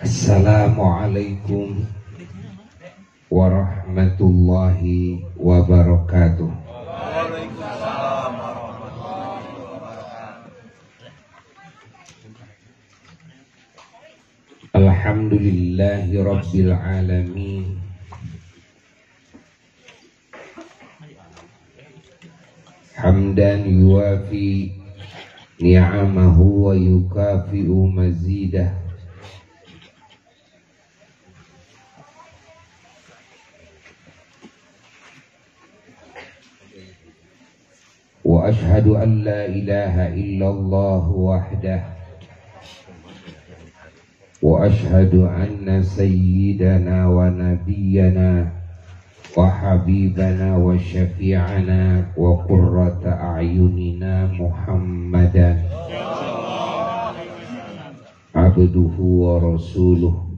Assalamualaikum warahmatullahi wabarakatuh. Waalaikumsalam warahmatullahi wabarakatuh. Alhamdulillahi rabbil alamin. Hamdan yuwafi ni'amahu wa yukafi'u mazidah. Wa ashhadu an la ilaha illallah wahdah. Wa ashhadu anna sayyidana wa nabiyyana wa habibana wa syafi'ana wa qurrata a'yunina Muhammadan abduhu wa rasuluh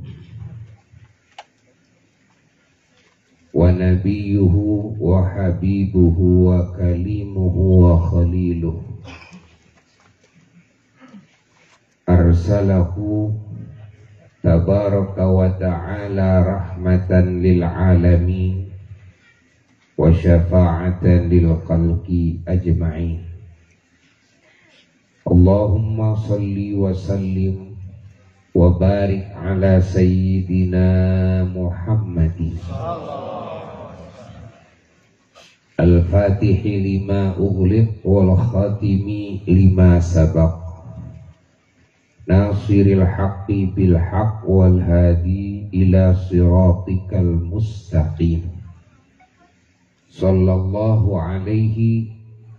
wa nabiyuhu wa habibuhu wa kalimuhu wa khaliluh arsalahu tabaraka wa ta'ala rahmatan lil alamin wa syafa'atan lil khalqi ajma'in. Allahumma salli wa sallim wa barik ala sayyidina Muhammadin al-fatihi lima ughliq wal khatimi lima sabaq nasiril haqqi bil haqq wal hadi ila siratikal mustaqim. Sallallahu alaihi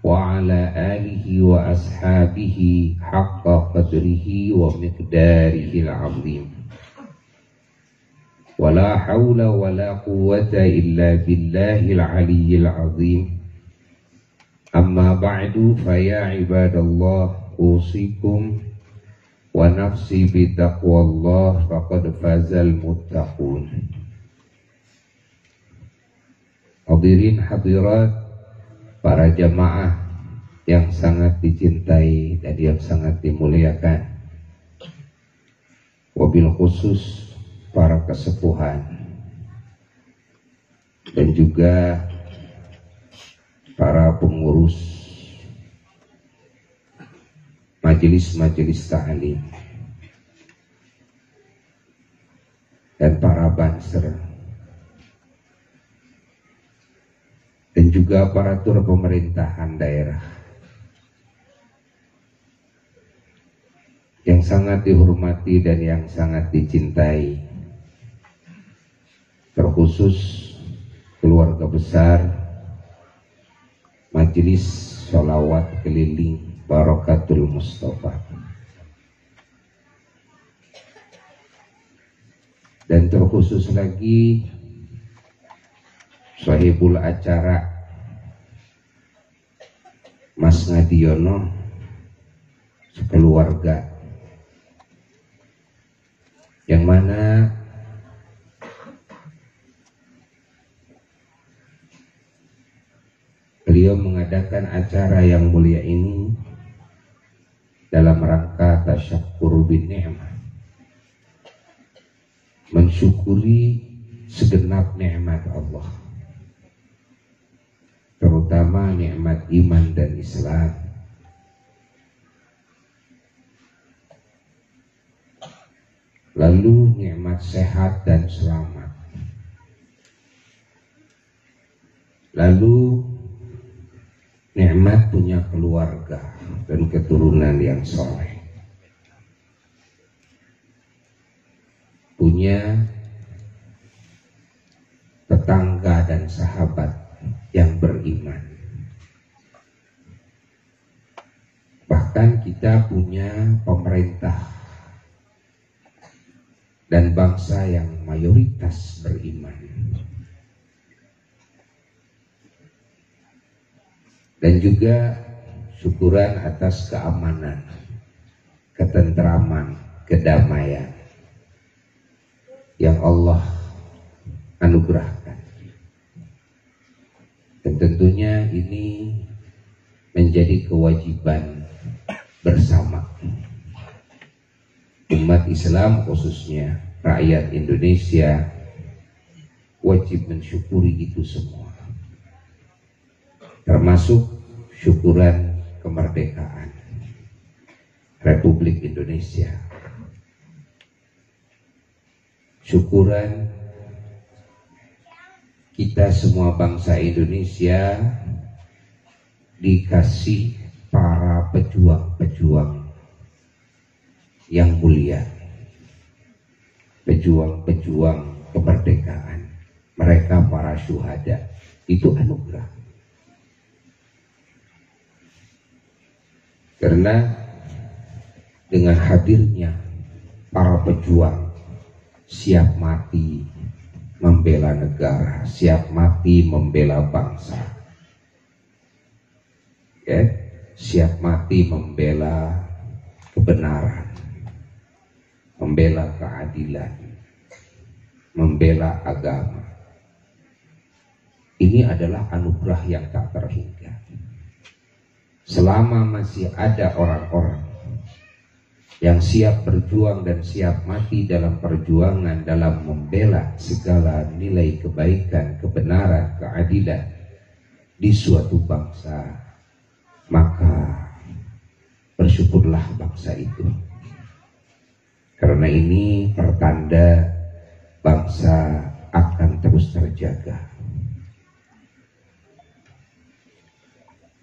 wa ala alihi wa ashabihi haqqa qadrihi wa miqdarihi al-azim. Wa la hawla wa la quwwata illa billahil aliyyil azim. Amma ba'du fa ya ibadallah usikum wa nafsi bi taqwallah faqad fazal muttaqun. Hadirin hadirat, para jamaah yang sangat dicintai dan yang sangat dimuliakan, wabil khusus para kesepuhan dan juga para pengurus majelis-majelis ta'lim dan para banser dan juga aparatur pemerintahan daerah yang sangat dihormati dan yang sangat dicintai, terkhusus keluarga besar Majelis Sholawat Keliling Barakatul Mustafa, dan terkhusus lagi sahibul acara Mas Ngadiono sekeluarga, yang mana beliau mengadakan acara yang mulia ini dalam rangka tasyakkur bin ni'mah, mensyukuri segenap nikmat Allah, terutama nikmat iman dan Islam, lalu nikmat sehat dan selamat, lalu nikmat punya keluarga dan keturunan yang soleh, punya tetangga dan sahabat yang beriman. Bahkan kita punya pemerintah dan bangsa yang mayoritas beriman. Dan juga syukuran atas keamanan, ketentraman, kedamaian yang Allah anugerahkan. Dan tentunya ini menjadi kewajiban bersama umat Islam, khususnya rakyat Indonesia wajib mensyukuri itu semua, termasuk syukuran kemerdekaan Republik Indonesia, syukuran kita semua bangsa Indonesia dikasih para pejuang-pejuang yang mulia, pejuang-pejuang kemerdekaan, mereka para syuhada, itu anugerah. Karena dengan hadirnya para pejuang siap mati membela negara, siap mati membela bangsa, ya, siap mati membela kebenaran, membela keadilan, membela agama. Ini adalah anugerah yang tak terhingga. Selama masih ada orang-orang yang siap berjuang dan siap mati dalam perjuangan, dalam membela segala nilai kebaikan, kebenaran, keadilan di suatu bangsa, maka bersyukurlah bangsa itu. Karena ini pertanda bangsa akan terus terjaga.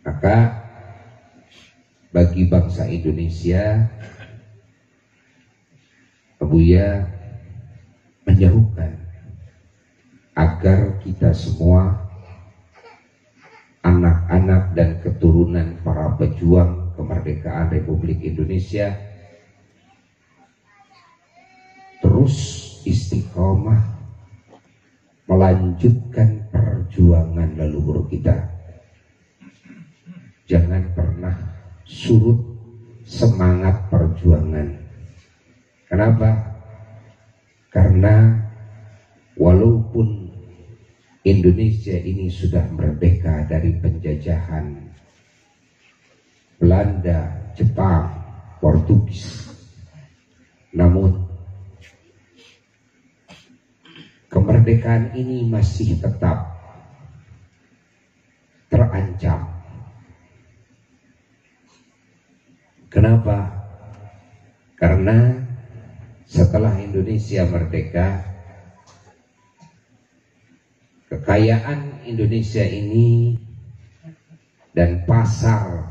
Maka bagi bangsa Indonesia, Buya menjauhkan agar kita semua, anak-anak dan keturunan para pejuang kemerdekaan Republik Indonesia, terus istiqomah melanjutkan perjuangan leluhur kita. Jangan pernah surut semangat perjuangan. Kenapa? Karena walaupun Indonesia ini sudah merdeka dari penjajahan Belanda, Jepang, Portugis, namun kemerdekaan ini masih tetap terancam. Kenapa? Karena setelah Indonesia merdeka, kekayaan Indonesia ini dan pasar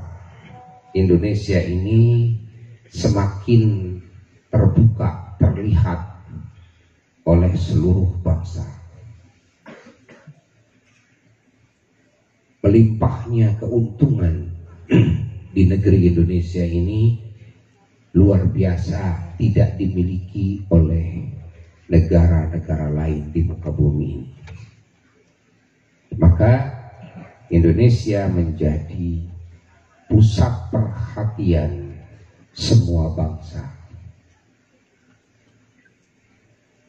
Indonesia ini semakin terbuka, terlihat oleh seluruh bangsa. Melimpahnya keuntungan di negeri Indonesia ini luar biasa, tidak dimiliki oleh negara-negara lain di muka bumi. Maka Indonesia menjadi pusat perhatian semua bangsa.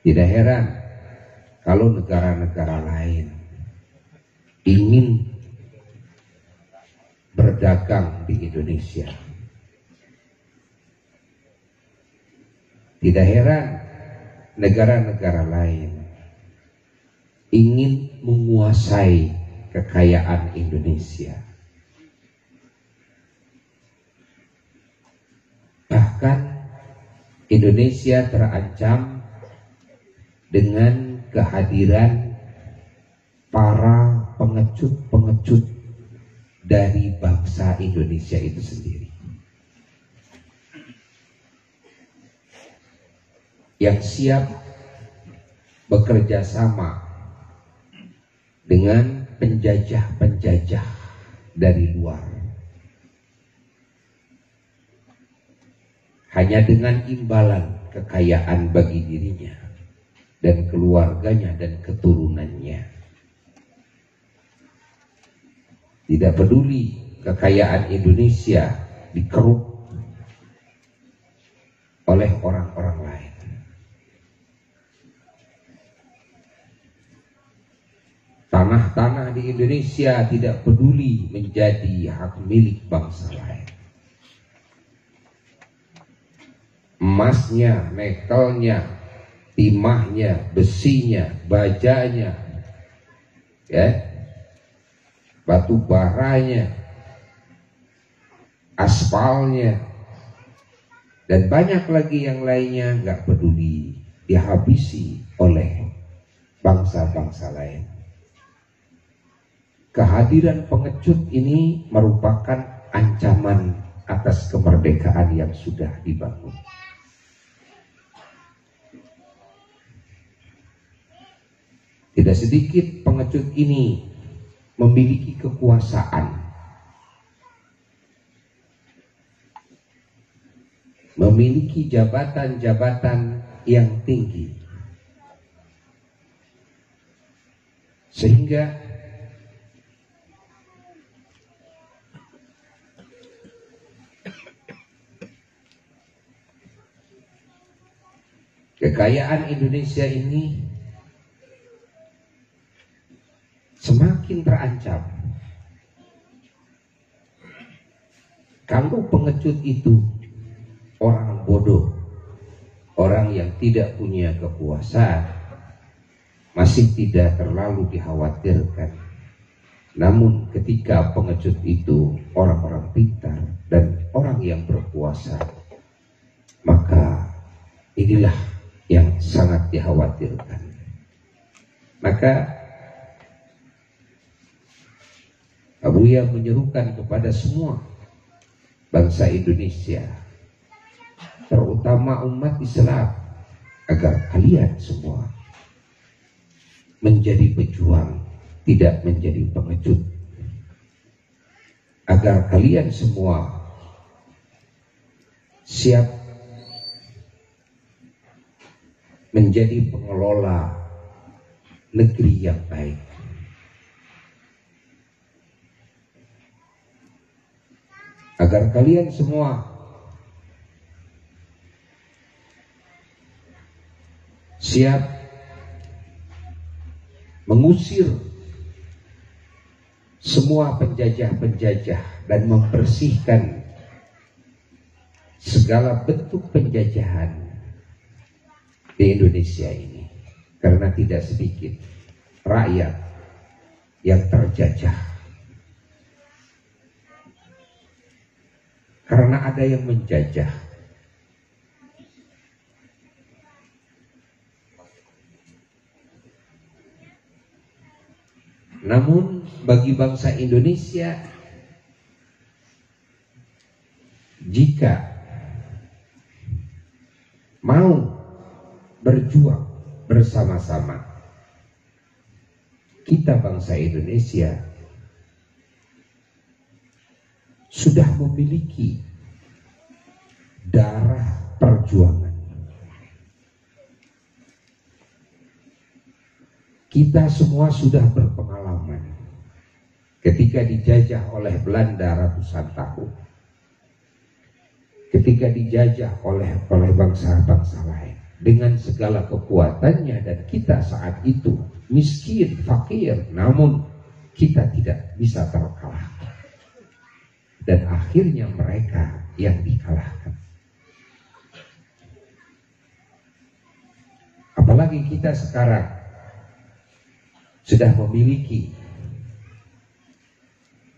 Tidak heran kalau negara-negara lain ingin berdagang di Indonesia. Tidak heran negara-negara lain ingin menguasai kekayaan Indonesia. Bahkan Indonesia terancam dengan kehadiran para pengecut-pengecut dari bangsa Indonesia itu sendiri, yang siap bekerja sama dengan penjajah-penjajah dari luar, hanya dengan imbalan kekayaan bagi dirinya dan keluarganya dan keturunannya. Tidak peduli kekayaan Indonesia dikeruk oleh orang-orang lain. Tanah-tanah di Indonesia tidak peduli menjadi hak milik bangsa lain. Emasnya, nikelnya, timahnya, besinya, bajanya, ya, batu baranya, aspalnya, dan banyak lagi yang lainnya nggak peduli, dihabisi oleh bangsa-bangsa lain. Kehadiran pengecut ini merupakan ancaman atas kemerdekaan yang sudah dibangun. Tidak sedikit pengecut ini memiliki kekuasaan, memiliki jabatan-jabatan yang tinggi, sehingga kekayaan Indonesia ini semakin terancam kalau pengecut itu orang bodoh, orang yang tidak punya kekuasaan, masih tidak terlalu dikhawatirkan. Namun ketika pengecut itu orang-orang pintar dan orang yang berkuasa, maka inilah yang sangat dikhawatirkan. Maka Abuya menyerukan kepada semua bangsa Indonesia, terutama umat Islam, agar kalian semua menjadi pejuang, tidak menjadi pengecut. Agar kalian semua siap menjadi pengelola negeri yang baik. Agar kalian semua siap mengusir semua penjajah-penjajah dan membersihkan segala bentuk penjajahan di Indonesia ini. Karena tidak sedikit rakyat yang terjajah karena ada yang menjajah. Namun bagi bangsa Indonesia, jika mau berjuang bersama-sama, kita bangsa Indonesia sudah memiliki darah perjuangan. Kita semua sudah berpengalaman ketika dijajah oleh Belanda ratusan tahun, ketika dijajah oleh bangsa-bangsa lain dengan segala kekuatannya, dan kita saat itu miskin, fakir, namun kita tidak bisa terkalahkan. Dan akhirnya mereka yang dikalahkan. Apalagi kita sekarang sudah memiliki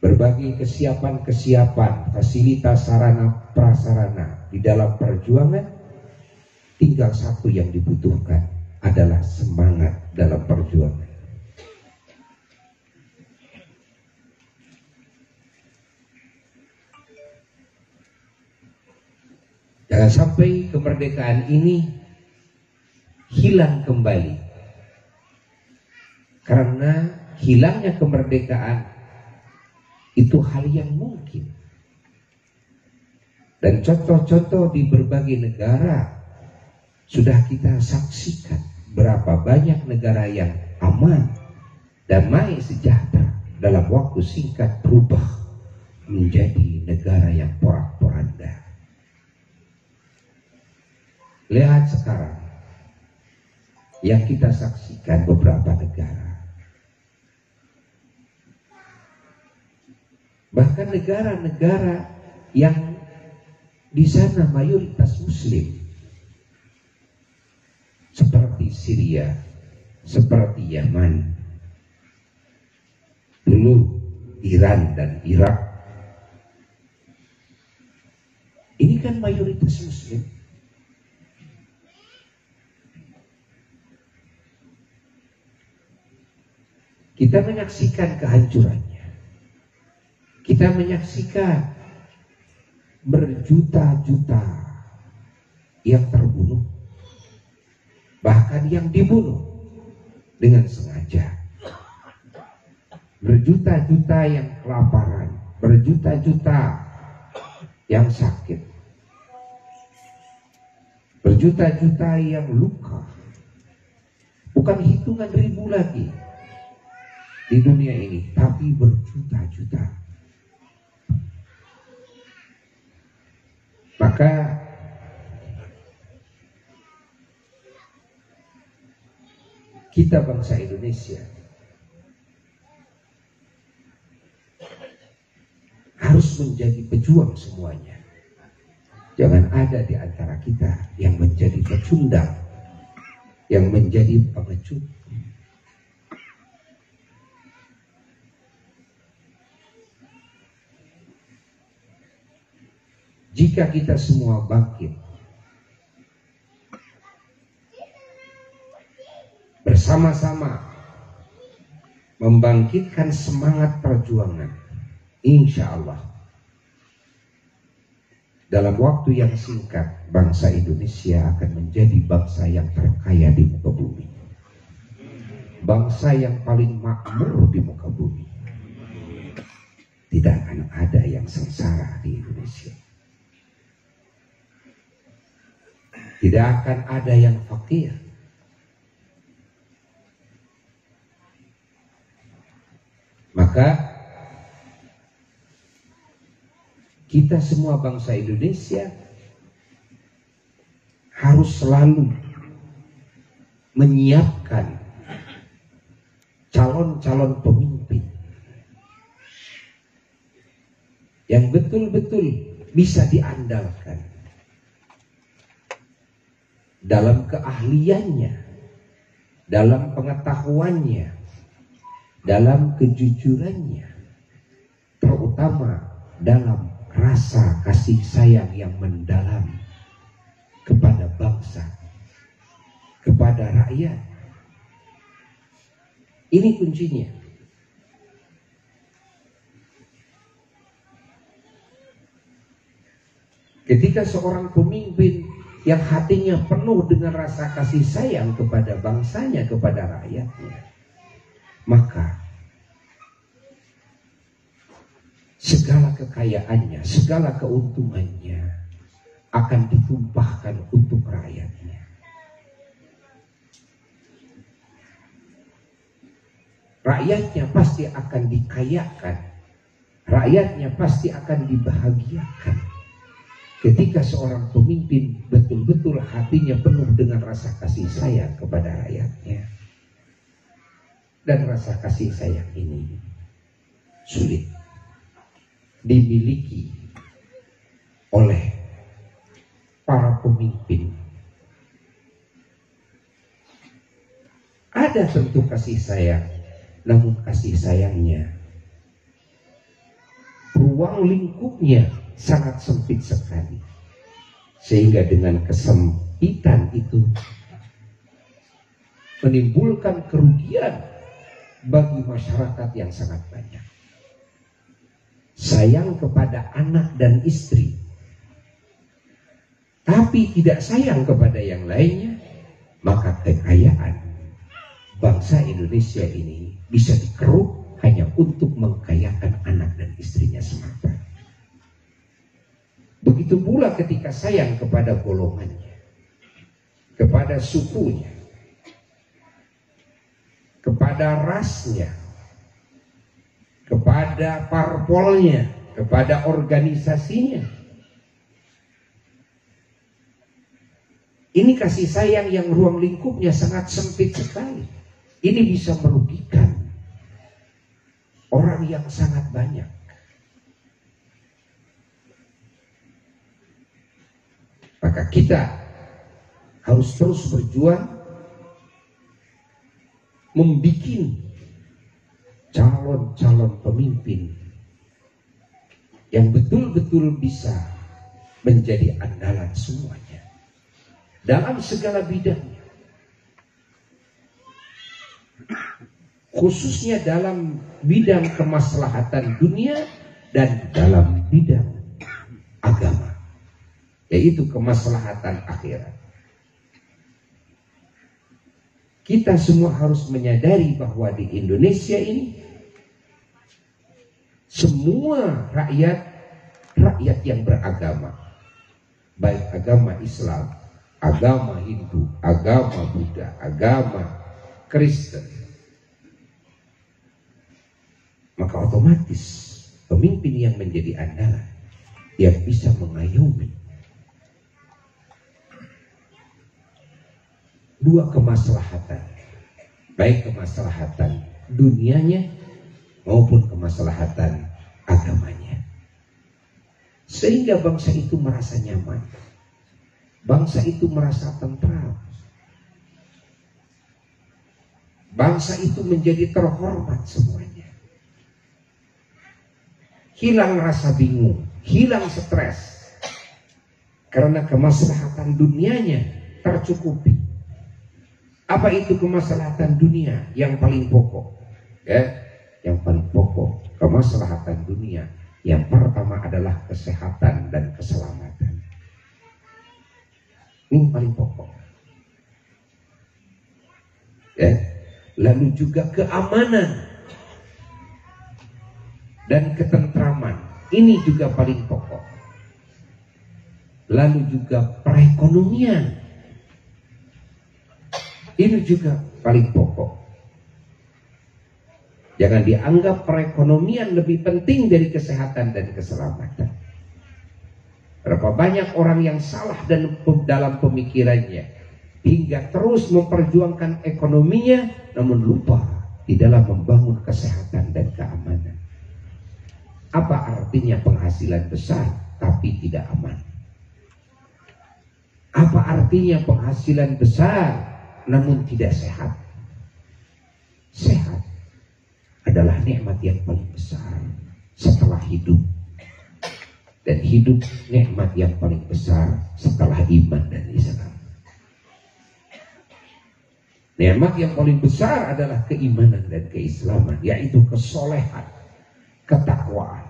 berbagai kesiapan-kesiapan, fasilitas sarana prasarana di dalam perjuangan. Tinggal satu yang dibutuhkan adalah semangat dalam perjuangan. Jangan sampai kemerdekaan ini hilang kembali. Karena hilangnya kemerdekaan itu hal yang mungkin. Dan contoh-contoh di berbagai negara sudah kita saksikan, berapa banyak negara yang aman, damai, sejahtera dalam waktu singkat berubah menjadi negara yang porak-poranda. Lihat sekarang yang kita saksikan beberapa negara, bahkan negara-negara yang di sana mayoritas Muslim, seperti seperti Syria, seperti Yaman, dulu Iran dan Irak. Ini kan mayoritas Muslim. Kita menyaksikan kehancurannya. Kita menyaksikan berjuta-juta yang terbunuh, bahkan yang dibunuh dengan sengaja. Berjuta-juta yang kelaparan, berjuta-juta yang sakit, berjuta-juta yang luka. Bukan hitungan ribu lagi di dunia ini, tapi berjuta-juta. Maka kita bangsa Indonesia harus menjadi pejuang semuanya. Jangan ada di antara kita yang menjadi pecundang, yang menjadi pengecut. Jika kita semua bangkit bersama-sama membangkitkan semangat perjuangan, insya Allah dalam waktu yang singkat bangsa Indonesia akan menjadi bangsa yang terkaya di muka bumi, bangsa yang paling makmur di muka bumi. Tidak akan ada yang sengsara di Indonesia. Tidak akan ada yang fakir. Maka kita semua bangsa Indonesia harus selalu menyiapkan calon-calon pemimpin yang betul-betul bisa diandalkan dalam keahliannya, dalam pengetahuannya, dalam kejujurannya, terutama dalam rasa kasih sayang yang mendalam kepada bangsa, kepada rakyat. Ini kuncinya. Ketika seorang pemimpin yang hatinya penuh dengan rasa kasih sayang kepada bangsanya, kepada rakyatnya, maka segala kekayaannya, segala keuntungannya akan ditumpahkan untuk rakyatnya. Rakyatnya pasti akan dikayakan, rakyatnya pasti akan dibahagiakan ketika seorang pemimpin betul-betul hatinya penuh dengan rasa kasih sayang kepada rakyatnya. Dan rasa kasih sayang ini sulit dimiliki oleh para pemimpin. Ada tentu kasih sayang, namun kasih sayangnya ruang lingkupnya sangat sempit sekali, sehingga dengan kesempitan itu menimbulkan kerugian bagi masyarakat yang sangat banyak. Sayang kepada anak dan istri, tapi tidak sayang kepada yang lainnya, maka kekayaan bangsa Indonesia ini bisa dikeruk hanya untuk mengkayakan anak dan istrinya semata. Begitu pula ketika sayang kepada golongannya, kepada sukunya, kepada rasnya, kepada parpolnya, kepada organisasinya. Ini kasih sayang yang ruang lingkupnya sangat sempit sekali. Ini bisa merugikan orang yang sangat banyak. Maka kita harus terus berjuang membikin calon-calon pemimpin yang betul-betul bisa menjadi andalan semuanya dalam segala bidangnya, khususnya dalam bidang kemaslahatan dunia dan dalam bidang agama, yaitu kemaslahatan akhirat. Kita semua harus menyadari bahwa di Indonesia ini semua rakyat yang beragama, baik agama Islam, agama Hindu, agama Buddha, agama Kristen, maka otomatis pemimpin yang menjadi andalan yang bisa mengayomi dua kemaslahatan, baik kemaslahatan dunianya maupun kemaslahatan agamanya, sehingga bangsa itu merasa nyaman, bangsa itu merasa tentram, bangsa itu menjadi terhormat semuanya, hilang rasa bingung, hilang stres, karena kemaslahatan dunianya tercukupi. Apa itu kemaslahatan dunia yang paling pokok? Ya, yang paling pokok kemaslahatan dunia yang pertama adalah kesehatan dan keselamatan. Ini paling pokok. Ya, lalu juga keamanan dan ketentraman. Ini juga paling pokok. Lalu juga perekonomian. Ini juga paling pokok. Jangan dianggap perekonomian lebih penting dari kesehatan dan keselamatan. Berapa banyak orang yang salah dalam pemikirannya, hingga terus memperjuangkan ekonominya, namun lupa di dalam membangun kesehatan dan keamanan. Apa artinya penghasilan besar tapi tidak aman? Apa artinya penghasilan besar namun tidak sehat? Sehat adalah nikmat yang paling besar setelah hidup, dan hidup nikmat yang paling besar setelah iman dan Islam. Nikmat yang paling besar adalah keimanan dan keislaman, yaitu kesolehan, ketakwaan.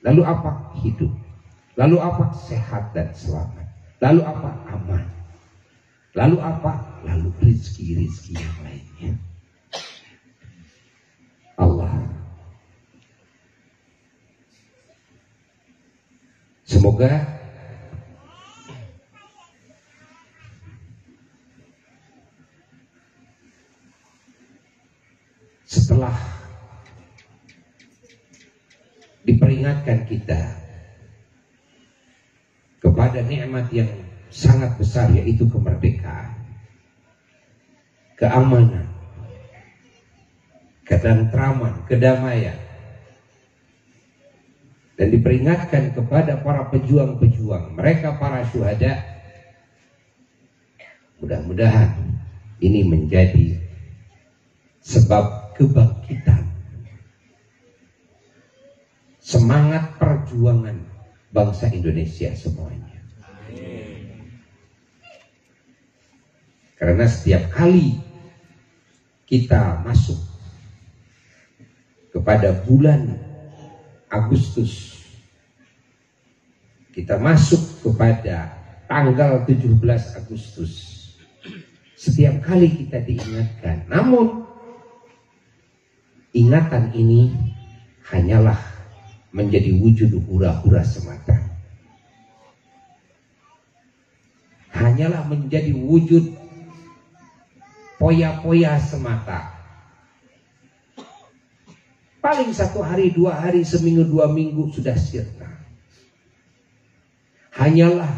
Lalu apa? Hidup. Lalu apa? Sehat dan selamat. Lalu apa? Aman. Lalu apa? Lalu rizki-rizki yang lainnya. Allah. Semoga setelah diperingatkan kita kepada nikmat yang sangat besar, yaitu kemerdekaan, keamanan, ketentraman, kedamaian, dan diperingatkan kepada para pejuang-pejuang, mereka para syuhada. Mudah-mudahan ini menjadi sebab kebangkitan semangat perjuangan bangsa Indonesia semuanya. Karena setiap kali kita masuk kepada bulan Agustus, kita masuk kepada tanggal 17 Agustus, setiap kali kita diingatkan. Namun ingatan ini hanyalah menjadi wujud hura-hura semata, hanyalah menjadi wujud poya-poya semata. Paling 1 hari, 2 hari, seminggu, 2 minggu sudah sirna. Hanyalah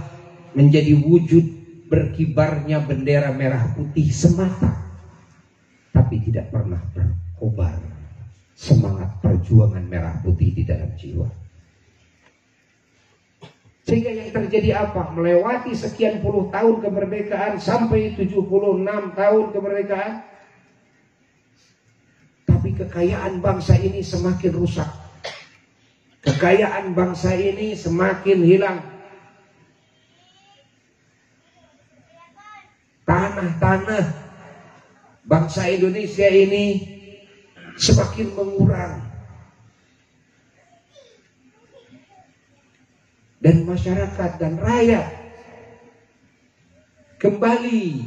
menjadi wujud berkibarnya bendera merah putih semata, tapi tidak pernah berkobar semangat perjuangan merah putih di dalam jiwa. Sehingga yang terjadi apa? Melewati sekian puluh tahun kemerdekaan, sampai 76 tahun kemerdekaan, kekayaan bangsa ini semakin rusak. Kekayaan bangsa ini semakin hilang. Tanah-tanah bangsa Indonesia ini semakin mengurang. Dan masyarakat dan rakyat kembali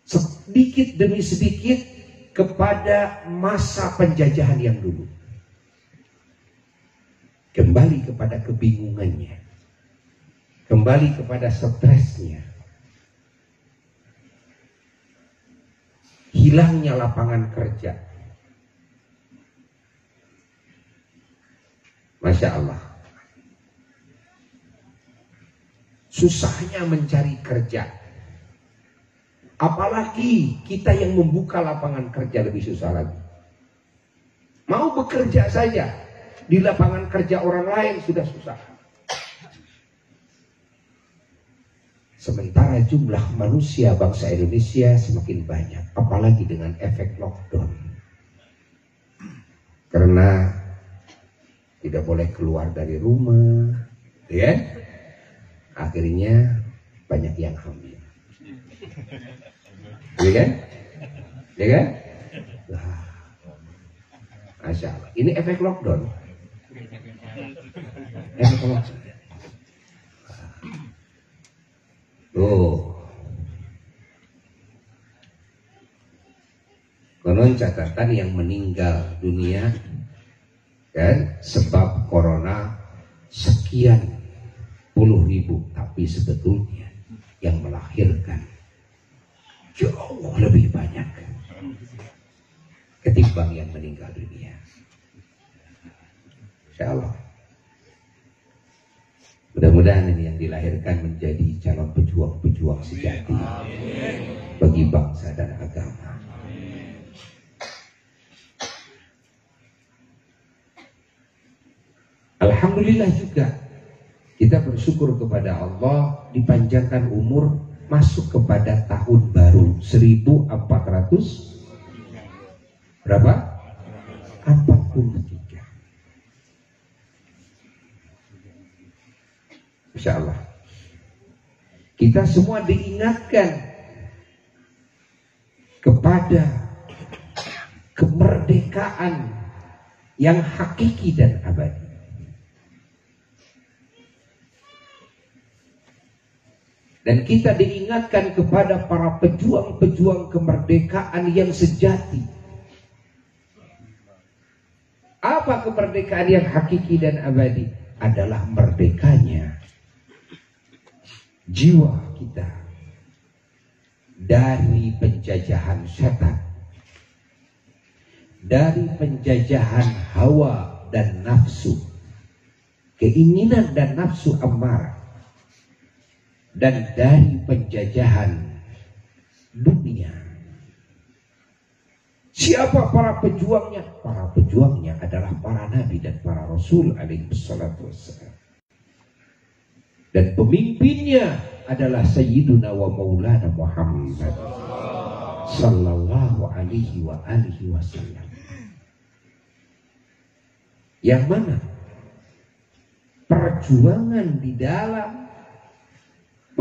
sedikit demi sedikit kepada masa penjajahan yang dulu. Kembali kepada kebingungannya. Kembali kepada stresnya. Hilangnya lapangan kerja. Masya Allah. Susahnya mencari kerja. Apalagi kita yang membuka lapangan kerja lebih susah lagi. Mau bekerja saja di lapangan kerja orang lain sudah susah. Sementara jumlah manusia bangsa Indonesia semakin banyak, apalagi dengan efek lockdown. Karena tidak boleh keluar dari rumah, ya. Akhirnya banyak yang hamil. Ya kan? Ya kan? Nah, Masya Allah. Ini efek lockdown. Efek lockdown. Konon catatan yang meninggal dunia kan sebab corona sekian puluh ribu, tapi sebetulnya yang melahirkan jauh lebih banyak ketimbang yang meninggal dunia. Insya Allah. Mudah-mudahan ini yang dilahirkan menjadi calon pejuang-pejuang sejati bagi bangsa dan agama. Alhamdulillah juga kita bersyukur kepada Allah dipanjangkan umur masuk kepada tahun baru 1400 berapa? 43. Insya Allah. Kita semua diingatkan kepada kemerdekaan yang hakiki dan abadi. Dan kita diingatkan kepada para pejuang-pejuang kemerdekaan yang sejati. Apa kemerdekaan yang hakiki dan abadi? Adalah merdekanya jiwa kita dari penjajahan setan, dari penjajahan hawa dan nafsu, keinginan dan nafsu amarah, dan dari penjajahan dunia. Siapa para pejuangnya? Para pejuangnya adalah para nabi dan para rasul alaihi wassalatu wassalam. Dan pemimpinnya adalah Sayyiduna wa Maulana Muhammad sallallahu alaihi wa alihi wasallam. Yang mana perjuangan di dalam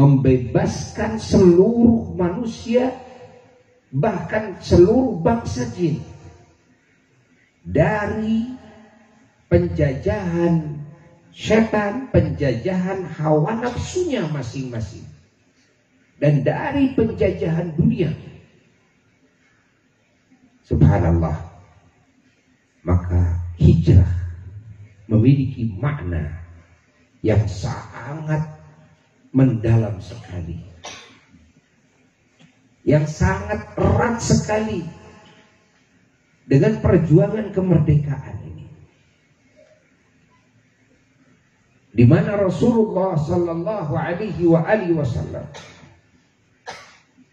membebaskan seluruh manusia, bahkan seluruh bangsa jin dari penjajahan setan, penjajahan hawa nafsunya masing-masing, dan dari penjajahan dunia. Subhanallah. Maka hijrah memiliki makna yang sangat mendalam sekali, yang sangat erat sekali dengan perjuangan kemerdekaan ini, di mana Rasulullah sallallahu alaihi wasallam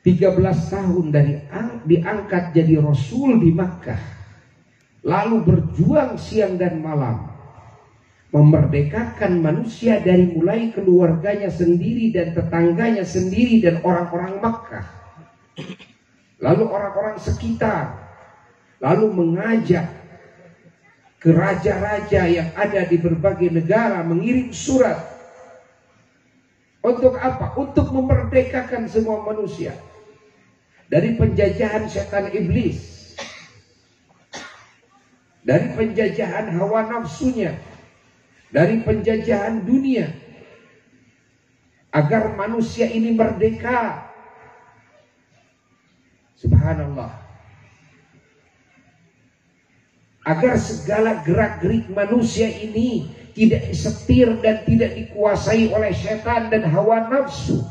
13 tahun dari diangkat jadi Rasul di Makkah, lalu berjuang siang dan malam memerdekakan manusia dari mulai keluarganya sendiri dan tetangganya sendiri dan orang-orang Makkah. lalu orang-orang sekitar, lalu mengajak ke raja-raja yang ada di berbagai negara, mengirim surat. Untuk apa? Untuk memerdekakan semua manusia dari penjajahan setan iblis, dari penjajahan hawa nafsunya, dari penjajahan dunia, agar manusia ini merdeka. Subhanallah. Agar segala gerak-gerik manusia ini tidak disetir dan tidak dikuasai oleh setan dan hawa nafsu,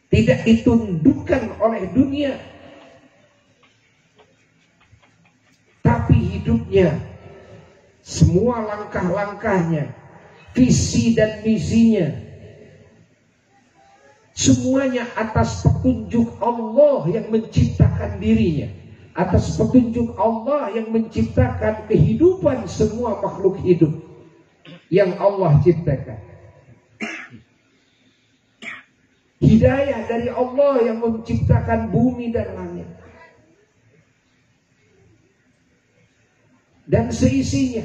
tidak ditundukkan oleh dunia, tapi hidupnya, semua langkah-langkahnya, visi dan misinya, semuanya atas petunjuk Allah yang menciptakan dirinya, atas petunjuk Allah yang menciptakan kehidupan semua makhluk hidup yang Allah ciptakan. Hidayah dari Allah yang menciptakan bumi dan langit dan seisinya.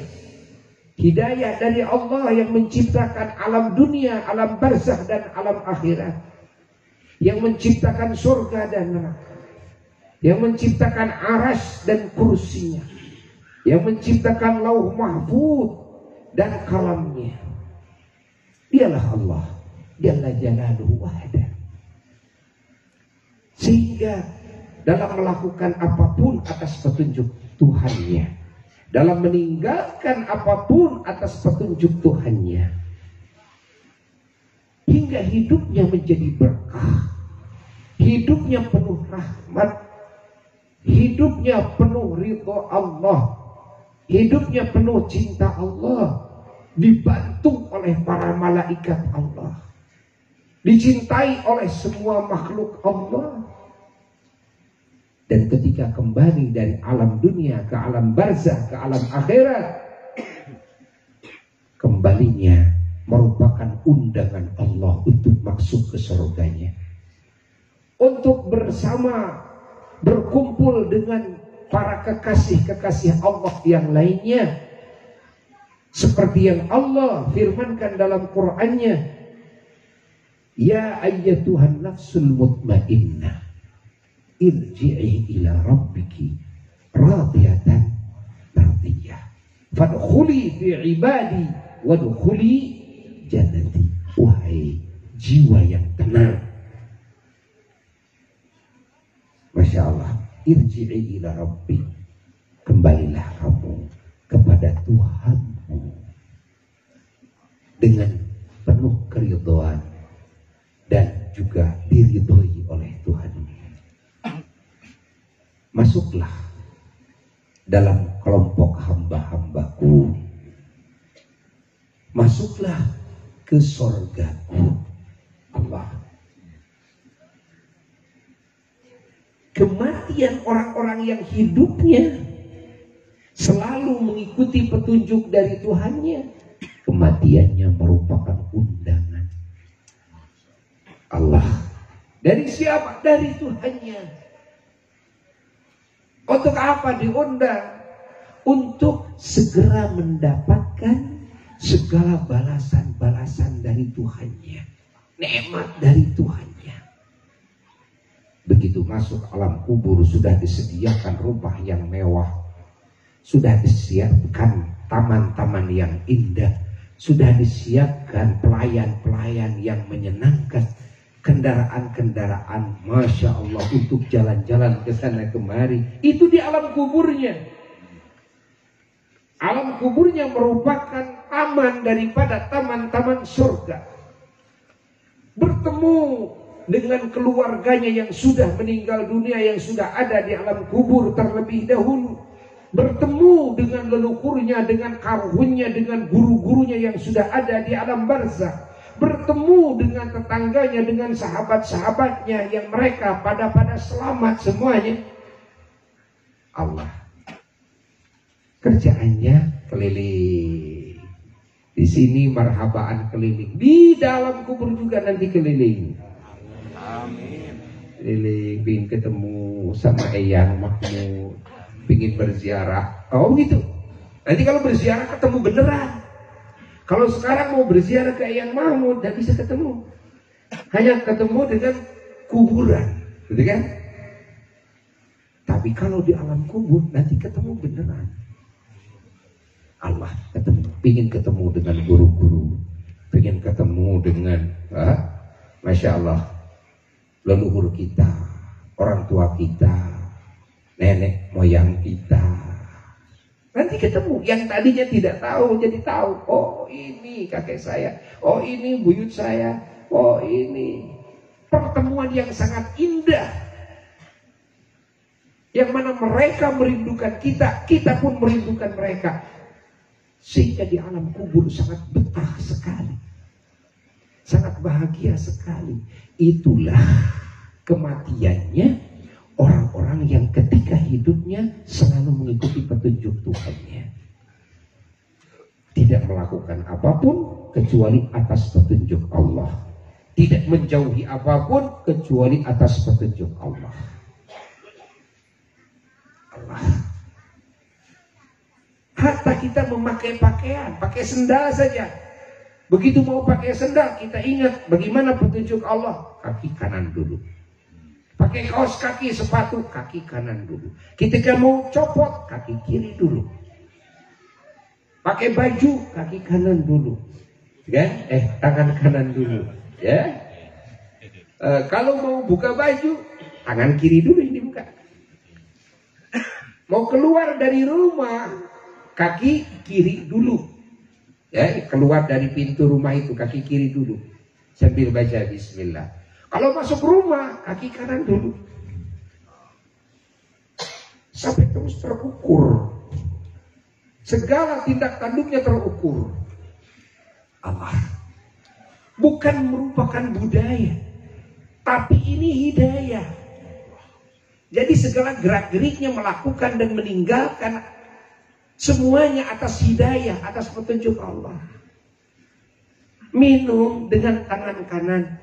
Hidayah dari Allah yang menciptakan alam dunia, alam barzakh dan alam akhirat, yang menciptakan surga dan neraka, yang menciptakan arsy dan kursinya, yang menciptakan lauh mahfuz dan kalamnya. Dialah Allah Jalla Jalaluhu wahda. Sehingga dalam melakukan apapun atas petunjuk Tuhannya, dalam meninggalkan apapun atas petunjuk Tuhannya, hingga hidupnya menjadi berkah, hidupnya penuh rahmat, hidupnya penuh ridha Allah, hidupnya penuh cinta Allah, dibantu oleh para malaikat Allah, dicintai oleh semua makhluk Allah. Dan ketika kembali dari alam dunia ke alam barzakh, ke alam akhirat, kembalinya merupakan undangan Allah untuk masuk ke surganya, untuk bersama berkumpul dengan para kekasih-kekasih Allah yang lainnya, seperti yang Allah firmankan dalam Qur'annya, ya ayyatuhan nafsul mutmainnah irji'i ila rabbiki radiyatan mardiyah fadkhuli fi ibadi wadkhuli jannati. Wahai jiwa yang tenang, Masya Allah, irji'i ila rabbi, kembalilah kamu kepada Tuhanmu dengan penuh keridhaan dan juga diridhoi oleh Tuhanmu. Masuklah dalam kelompok hamba-hambaku, masuklah ke surgaku Allah. Kematian orang-orang yang hidupnya selalu mengikuti petunjuk dari Tuhannya, kematiannya merupakan undangan Allah. Dari siapa? Dari Tuhannya. Untuk apa diundang? Untuk segera mendapatkan segala balasan-balasan dari Tuhannya, nikmat dari Tuhannya. Begitu masuk alam kubur, sudah disediakan rumah yang mewah, sudah disiapkan taman-taman yang indah, sudah disiapkan pelayan-pelayan yang menyenangkan, kendaraan-kendaraan, Masya Allah, untuk jalan-jalan ke sana kemari. Itu di alam kuburnya. Alam kuburnya merupakan taman daripada taman-taman surga. Bertemu dengan keluarganya yang sudah meninggal dunia, yang sudah ada di alam kubur terlebih dahulu. Bertemu dengan leluhurnya, dengan karhunnya, dengan guru-gurunya yang sudah ada di alam barzakh. Bertemu dengan tetangganya, dengan sahabat-sahabatnya yang mereka pada selamat semuanya. Allah kerjaannya keliling. Di sini marhabaan keliling, di dalam kubur juga nanti keliling. Amin. Lili pingin ketemu sama Eyang Mahmud, pingin berziarah. Oh gitu. Nanti kalau berziarah ketemu beneran. Kalau sekarang mau berziarah ke Eyang Mahmud, tidak bisa ketemu. Hanya ketemu dengan kuburan, gitu kan? Tapi kalau di alam kubur nanti ketemu beneran. Allah ketemu, pingin ketemu dengan guru-guru, pingin ketemu dengan, masya Allah, leluhur kita, orang tua kita, nenek moyang kita. Nanti ketemu, yang tadinya tidak tahu jadi tahu. Oh ini kakek saya, oh ini buyut saya, oh ini. Pertemuan yang sangat indah, yang mana mereka merindukan kita, kita pun merindukan mereka. Sehingga di alam kubur sangat betah sekali, sangat bahagia sekali. Itulah kematiannya orang-orang yang ketika hidupnya selalu mengikuti petunjuk Tuhannya, tidak melakukan apapun kecuali atas petunjuk Allah, tidak menjauhi apapun kecuali atas petunjuk Allah. Hatta kita memakai pakaian, pakai sendal saja. Begitu mau pakai sendal, kita ingat bagaimana petunjuk Allah. Kaki kanan dulu. Pakai kaos kaki, sepatu, kaki kanan dulu. Ketika mau copot, kaki kiri dulu. Pakai baju, kaki kanan dulu. Ya? Tangan kanan dulu. Ya. Kalau mau buka baju, tangan kiri dulu ini buka. Mau keluar dari rumah, kaki kiri dulu. Ya, keluar dari pintu rumah itu kaki kiri dulu sambil baca bismillah. Kalau masuk rumah kaki kanan dulu. Sampai terus terukur. Segala tindak tanduknya terukur. Allah. Bukan merupakan budaya, tapi ini hidayah. Jadi segala gerak-geriknya melakukan dan meninggalkan semuanya atas hidayah, atas petunjuk Allah. Minum dengan tangan kanan,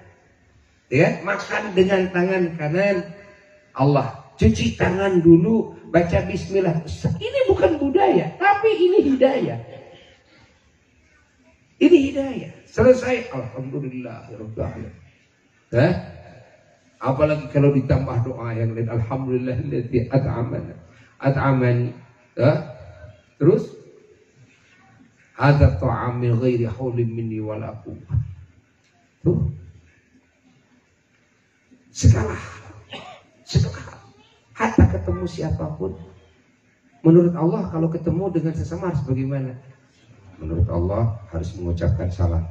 ya, makan dengan tangan kanan. Allah, cuci tangan dulu, baca bismillah. Ini bukan budaya, tapi ini hidayah. Ini hidayah. Selesai, alhamdulillah. Apalagi kalau ditambah doa yang lain, alhamdulillahilladzi at'amani. Terus hadza ta'am min ghairi haulin minni wala quwwah. Tuh. Segala hatta ketemu siapapun, menurut Allah kalau ketemu dengan sesama harus bagaimana? Menurut Allah harus mengucapkan salam.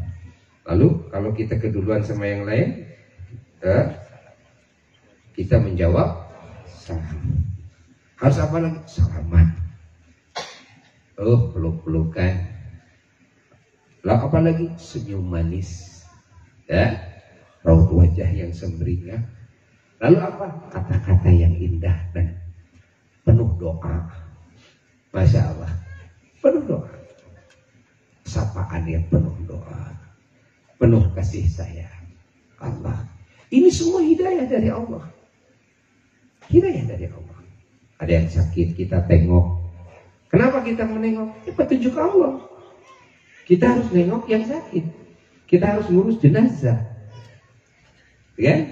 Lalu kalau kita keduluan sama yang lain, kita menjawab salam. Harus apa lagi? Salaman. Peluk-pelukan. Lalu apa lagi? Senyum manis. Ya, raut wajah yang sumringah. Lalu apa? Kata-kata yang indah dan penuh doa. Masya Allah, penuh doa. Sapaan yang penuh doa, penuh kasih sayang. Allah. Ini semua hidayah dari Allah. Hidayah dari Allah. Ada yang sakit, kita tengok. Kenapa kita menengok? Petunjuk Allah. Kita harus nengok yang sakit. Kita harus ngurus jenazah. Ya?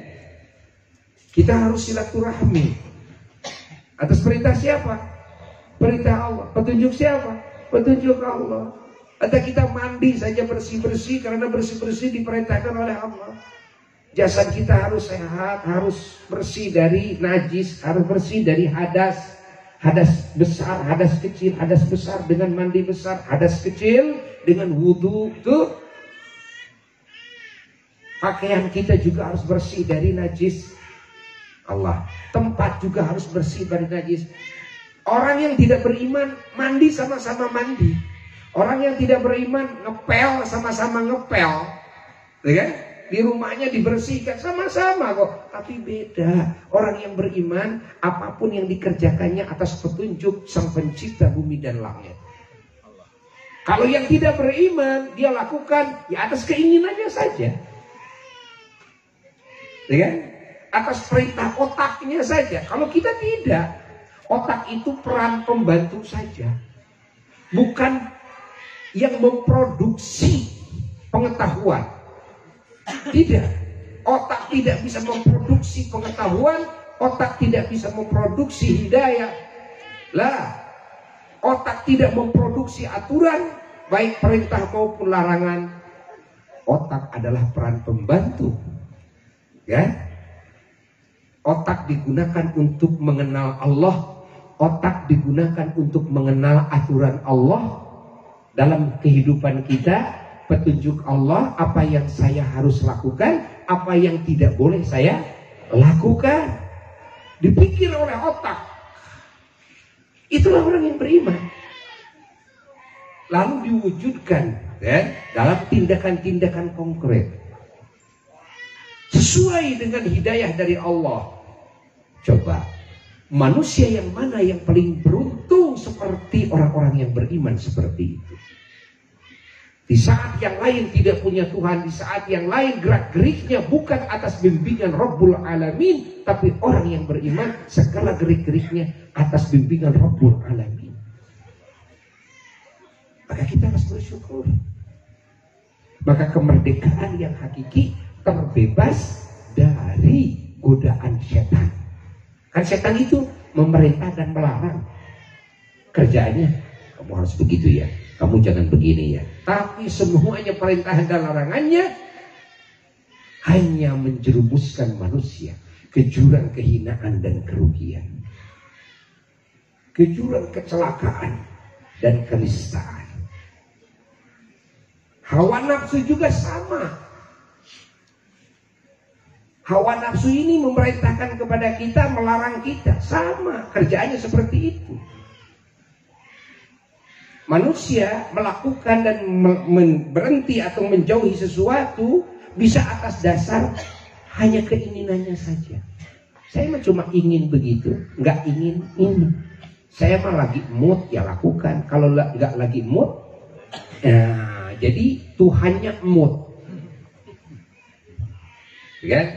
Kita harus silaturahmi. Atas perintah siapa? Perintah Allah. Petunjuk siapa? Petunjuk Allah. Atau kita mandi saja bersih-bersih karena bersih-bersih diperintahkan oleh Allah. Jasad kita harus sehat, harus bersih dari najis, harus bersih dari hadas. Hadas besar, hadas kecil, hadas besar dengan mandi besar, hadas kecil dengan wudu. Tuh. Pakaian kita juga harus bersih dari najis. Allah. Tempat juga harus bersih dari najis. Orang yang tidak beriman mandi sama-sama mandi. Orang yang tidak beriman ngepel sama-sama ngepel. Ya kan? Di rumahnya dibersihkan sama-sama kok. Tapi beda. Orang yang beriman apapun yang dikerjakannya atas petunjuk Sang Pencipta bumi dan langit. Kalau yang tidak beriman dia lakukan ya atas keinginannya saja. Ya kan? atas perintah otaknya saja. Kalau kita tidak, otak itu peran pembantu saja, bukan yang memproduksi pengetahuan. Tidak, otak tidak bisa memproduksi pengetahuan, otak tidak bisa memproduksi hidayah. Lah, otak tidak memproduksi aturan, baik perintah maupun larangan. Otak adalah peran pembantu. Ya, otak digunakan untuk mengenal Allah, otak digunakan untuk mengenal aturan Allah dalam kehidupan kita. Petunjuk Allah, apa yang saya harus lakukan, apa yang tidak boleh saya lakukan, dipikir oleh otak. Itulah orang yang beriman. Lalu diwujudkan ya, dalam tindakan-tindakan konkret sesuai dengan hidayah dari Allah. Coba, manusia yang mana yang paling beruntung seperti orang-orang yang beriman seperti itu? Di saat yang lain tidak punya Tuhan, di saat yang lain gerak-geriknya bukan atas bimbingan Rabbul Alamin, tapi orang yang beriman segala gerik-geriknya atas bimbingan Rabbul Alamin. Maka kita harus bersyukur. Maka kemerdekaan yang hakiki terbebas dari godaan setan. Kan setan itu memerintah dan melarang. Kerjaannya, kamu harus begitu ya, kamu jangan begini ya. Tapi semuanya perintah dan larangannya hanya menjerumuskan manusia ke jurang kehinaan dan kerugian, ke jurang kecelakaan dan kenistaan. Hawa nafsu juga sama. Hawa nafsu ini memerintahkan kepada kita, melarang kita. Sama, kerjaannya seperti itu. Manusia melakukan dan berhenti atau menjauhi sesuatu bisa atas dasar hanya keinginannya saja. Saya mah cuma ingin begitu, nggak ingin ini. Saya mah lagi mood ya lakukan. Kalau nggak lagi mood, nah, jadi Tuhannya mood, kan?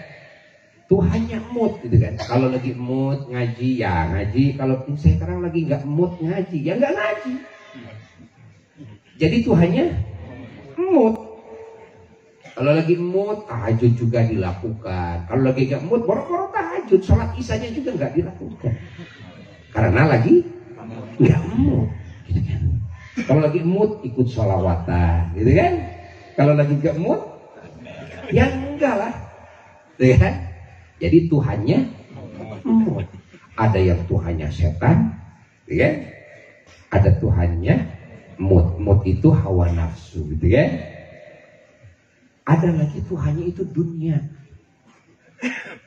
Tuhannya mood, gitu kan? Kalau lagi mood ngaji ya ngaji. Kalau saya sekarang lagi nggak mood ngaji, ya nggak ngaji. Jadi Tuhannya mood. Kalau lagi mood, tahajud juga dilakukan. Kalau lagi gak mood, boro-boro tahajud, sholat isanya juga gak dilakukan. Karena lagi gak mood, gitu kan. Kalau lagi mood, ikut sholawatan, gitu kan. Kalau lagi gak mood, ya enggak lah, gitu kan. Jadi Tuhannya mood. Ada yang Tuhannya setan, gitu kan. Ada Tuhannya mood. Mood itu hawa nafsu, gitu kan. Ada lagi Tuhannya itu dunia.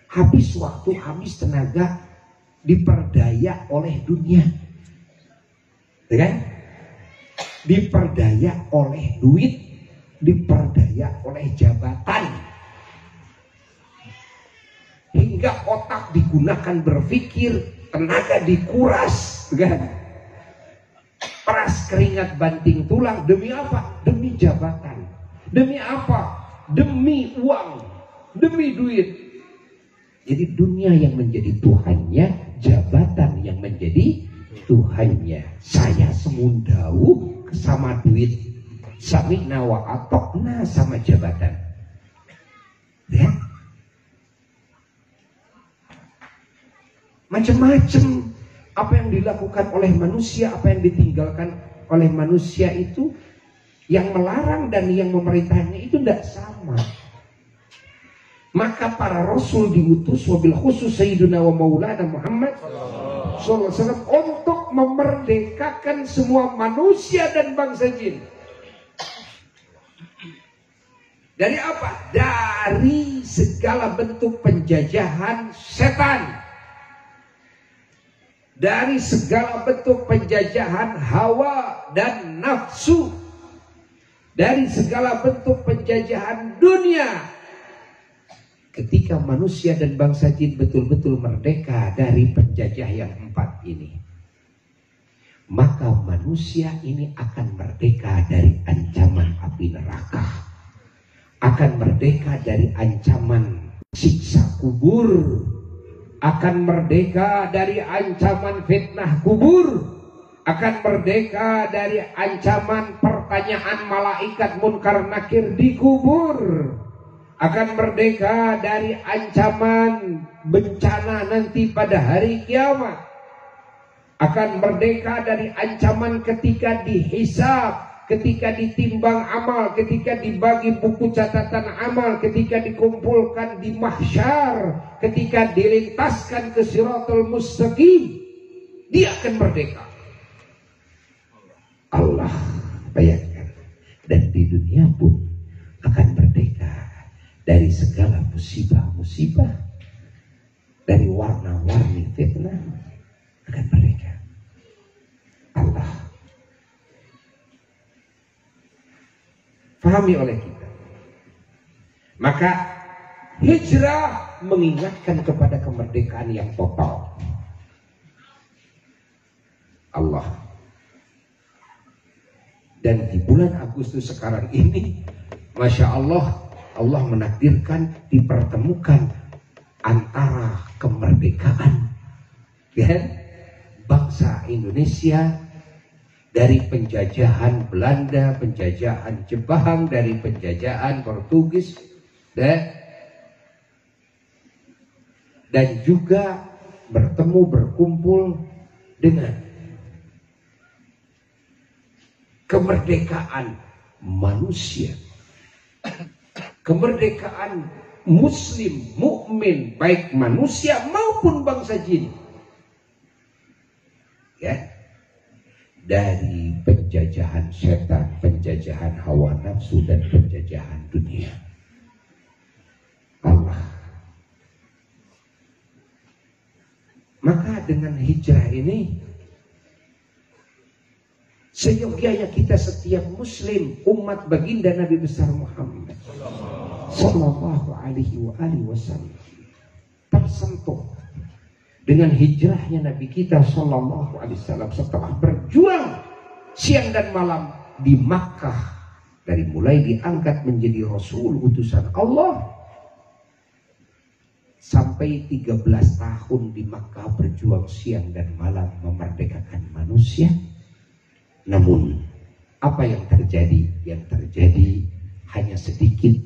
Habis waktu, habis tenaga diperdaya oleh dunia, gitu kan. Diperdaya oleh duit, diperdaya oleh jabatan, hingga otak digunakan berpikir, tenaga dikuras, gitu kan. Peras keringat banting tulang demi apa? Demi jabatan. Demi apa? Demi uang, demi duit. Jadi dunia yang menjadi Tuhannya, jabatan yang menjadi Tuhannya. Saya semundau sama duit, sami'na wa atokna sama jabatan. Ya, macam-macam. Apa yang dilakukan oleh manusia, apa yang ditinggalkan oleh manusia itu, yang melarang dan yang memerintahnya itu tidak sama. Maka para rasul diutus, wabil khusus Sayyiduna wa Maulana Muhammad SAW, untuk memerdekakan semua manusia dan bangsa jin. Dari apa? Dari segala bentuk penjajahan setan, dari segala bentuk penjajahan hawa dan nafsu, dari segala bentuk penjajahan dunia. Ketika manusia dan bangsa jin betul-betul merdeka dari penjajah yang 4 ini, maka manusia ini akan merdeka dari ancaman api neraka, akan merdeka dari ancaman siksa kubur, akan merdeka dari ancaman fitnah kubur, akan merdeka dari ancaman pertanyaan malaikat munkar nakir di kubur, akan merdeka dari ancaman bencana nanti pada hari kiamat, akan merdeka dari ancaman ketika dihisab, ketika ditimbang amal, ketika dibagi buku catatan amal, ketika dikumpulkan di mahsyar, ketika dilintaskan ke Shiratal Mustaqim, dia akan merdeka. Allah, bayangkan. Dan di dunia pun akan merdeka dari segala musibah-musibah, dari warna-warni fitnah, akan merdeka. Allah pahami oleh kita. Maka hijrah mengingatkan kepada kemerdekaan yang total. Allah. Dan di bulan Agustus sekarang ini, Masya Allah, Allah menakdirkan dipertemukan antara kemerdekaan ya, bangsa Indonesia dari penjajahan Belanda, penjajahan Jepang, dari penjajahan Portugis, dan juga bertemu berkumpul dengan kemerdekaan manusia, kemerdekaan Muslim, mukmin, baik manusia maupun bangsa jin, ya. Dari penjajahan setan, penjajahan hawa nafsu, dan penjajahan dunia. Allah. Maka dengan hijrah ini, seyogyanya kita setiap muslim, umat baginda Nabi besar Muhammad sallallahu alaihi wasallam tersentuh dengan hijrahnya Nabi kita sallallahu alaihi wasallam setelah berjuang siang dan malam di Makkah, dari mulai diangkat menjadi Rasul utusan Allah sampai 13 tahun di Makkah berjuang siang dan malam memerdekakan manusia. Namun apa yang terjadi? Yang terjadi hanya sedikit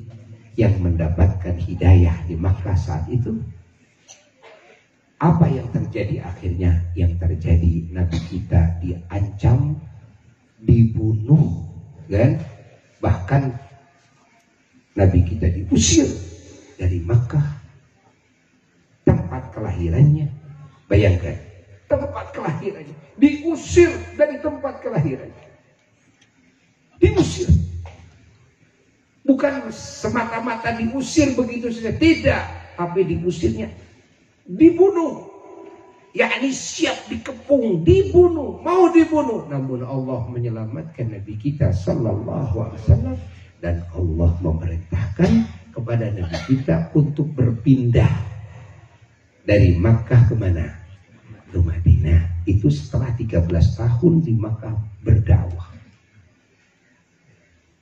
yang mendapatkan hidayah di Makkah saat itu. Apa yang terjadi akhirnya? Yang terjadi Nabi kita diancam, dibunuh, kan? Bahkan Nabi kita diusir dari Makkah, tempat kelahirannya. Bayangkan, tempat kelahirannya diusir dari tempat kelahirannya, diusir. Bukan semata-mata diusir begitu saja, tidak, tapi diusirnya dibunuh, yakni siap dikepung, dibunuh, mau dibunuh. Namun Allah menyelamatkan Nabi kita sallallahu alaihi wasallam, dan Allah memerintahkan kepada Nabi kita untuk berpindah dari Makkah ke mana? Ke Madinah. Itu setelah 13 tahun di Makkah berdakwah.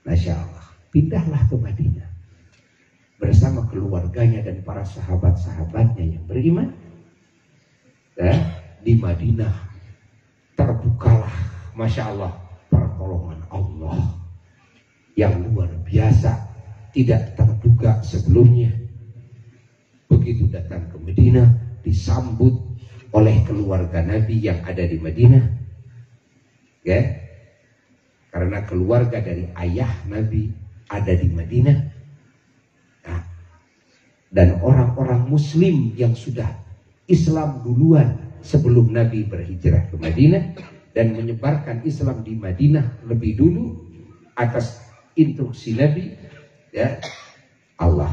Masya Allah, pindahlah ke Madinah bersama keluarganya dan para sahabat-sahabatnya yang beriman. Di Madinah terbukalah, Masya Allah, pertolongan Allah yang luar biasa, tidak terduga sebelumnya. Begitu datang ke Madinah, disambut oleh keluarga Nabi yang ada di Madinah, ya, karena keluarga dari ayah Nabi ada di Madinah. Nah, dan orang-orang Muslim yang sudah Islam duluan sebelum Nabi berhijrah ke Madinah dan menyebarkan Islam di Madinah lebih dulu atas instruksi Nabi, ya, Allah,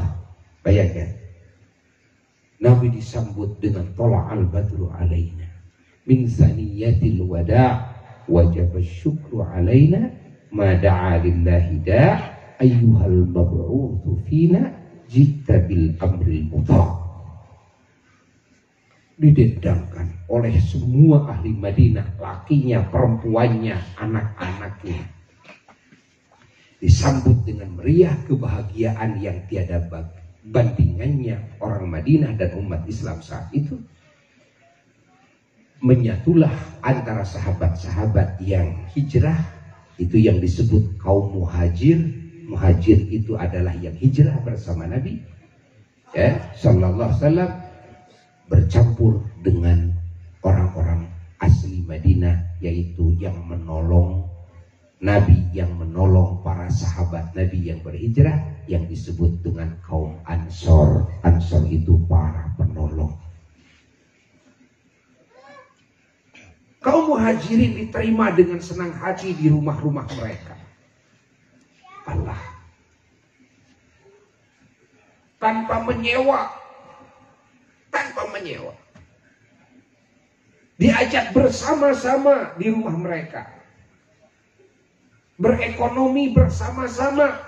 bayangkan, Nabi disambut dengan tola al-badru alaina min saniyatil wada' wajib syukru alaina ma da'a lillahi da' ayyuhal mab'uthu fina jitta bil amril muta'. Didendangkan oleh semua ahli Madinah, lakinya, perempuannya, anak-anaknya, disambut dengan meriah kebahagiaan yang tiada bandingannya orang Madinah dan umat Islam saat itu, menyatulah antara sahabat-sahabat yang hijrah, itu yang disebut kaum muhajir. Muhajir itu adalah yang hijrah bersama Nabi, ya, sallallahu alaihi wasallam, bercampur dengan orang-orang asli Madinah, yaitu yang menolong Nabi, yang menolong para sahabat Nabi yang berhijrah, yang disebut dengan kaum Ansor. Ansor itu para penolong. Kaum muhajirin diterima dengan senang hati di rumah-rumah mereka. Allah, tanpa menyewa, diajak bersama-sama di rumah mereka, berekonomi bersama-sama,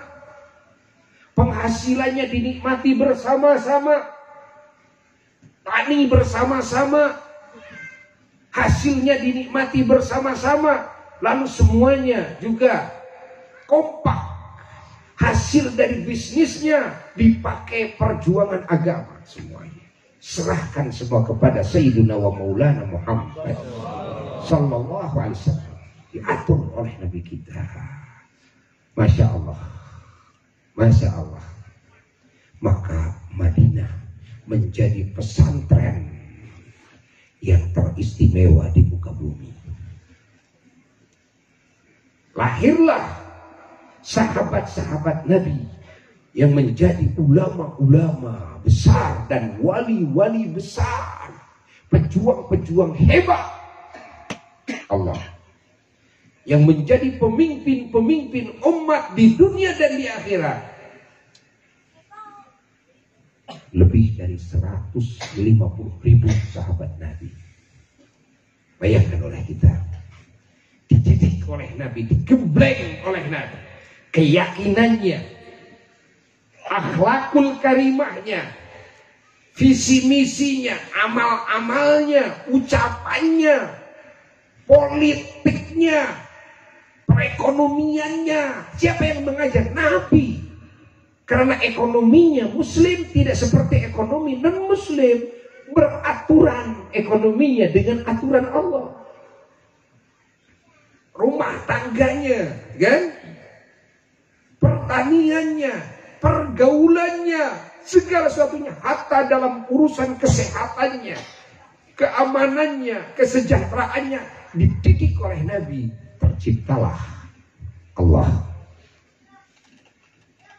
penghasilannya dinikmati bersama-sama, tani bersama-sama, hasilnya dinikmati bersama-sama, lalu semuanya juga kompak. Hasil dari bisnisnya dipakai perjuangan agama semuanya. Serahkan semua kepada Sayyidina wa Maulana Muhammad sallallahu alaihi wasallam. Diatur oleh Nabi kita. Masya Allah, Masya Allah. Maka Madinah menjadi pesantren yang teristimewa di muka bumi. Lahirlah sahabat-sahabat Nabi yang menjadi ulama-ulama besar dan wali-wali besar, pejuang-pejuang hebat Allah, yang menjadi pemimpin-pemimpin umat di dunia dan di akhirat. Lebih dari 150.000 sahabat Nabi. Bayangkan oleh kita, dididik oleh Nabi, digembleng oleh Nabi, keyakinannya, akhlakul karimahnya, visi misinya, amal-amalnya, ucapannya, politiknya, perekonomiannya. Siapa yang mengajar? Nabi. Karena ekonominya Muslim tidak seperti ekonomi non-Muslim, beraturan ekonominya dengan aturan Allah. Rumah tangganya, kan? Pertaniannya, pergaulannya, segala sesuatunya, hatta dalam urusan kesehatannya, keamanannya, kesejahteraannya, dididik oleh Nabi. Terciptalah Allah,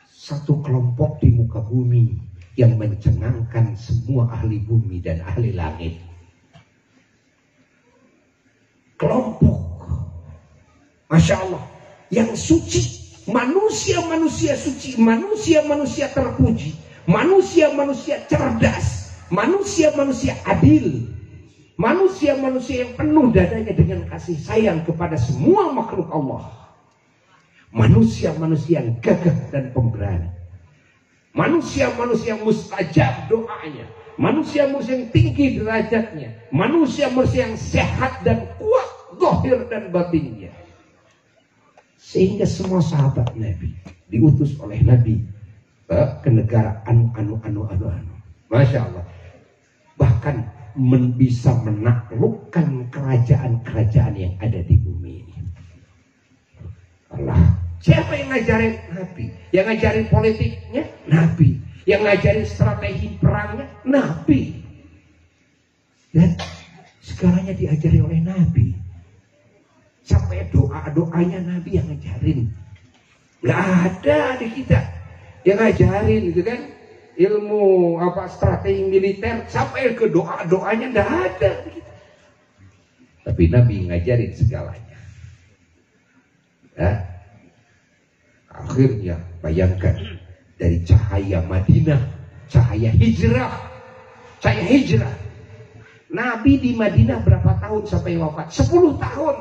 satu kelompok di muka bumi yang mencengangkan semua ahli bumi dan ahli langit. Kelompok, Masya Allah, yang suci, manusia-manusia suci, manusia-manusia terpuji, manusia-manusia cerdas, manusia-manusia adil, manusia-manusia yang penuh dadanya dengan kasih sayang kepada semua makhluk Allah. Manusia-manusia yang gagah dan pemberani, manusia-manusia yang mustajab doanya, manusia-manusia yang tinggi derajatnya, manusia-manusia yang sehat dan kuat zahir dan batinnya. Sehingga semua sahabat Nabi diutus oleh Nabi ke negara anu. Masya Allah. Bahkan bisa menaklukkan kerajaan-kerajaan yang ada di bumi ini. Allah. Siapa yang ngajarin? Nabi. Yang ngajarin politiknya? Nabi. Yang ngajarin strategi perangnya? Nabi. Dan segalanya diajari oleh Nabi. Sampai doa-doanya Nabi yang ngajarin. Gak ada di kita yang ngajarin gitu kan. Ilmu strategi militer sampai ke doa-doanya gak ada di kita. Tapi Nabi ngajarin segalanya. Ya. Akhirnya bayangkan, dari cahaya Madinah, cahaya hijrah. Nabi di Madinah berapa tahun sampai wafat? 10 tahun.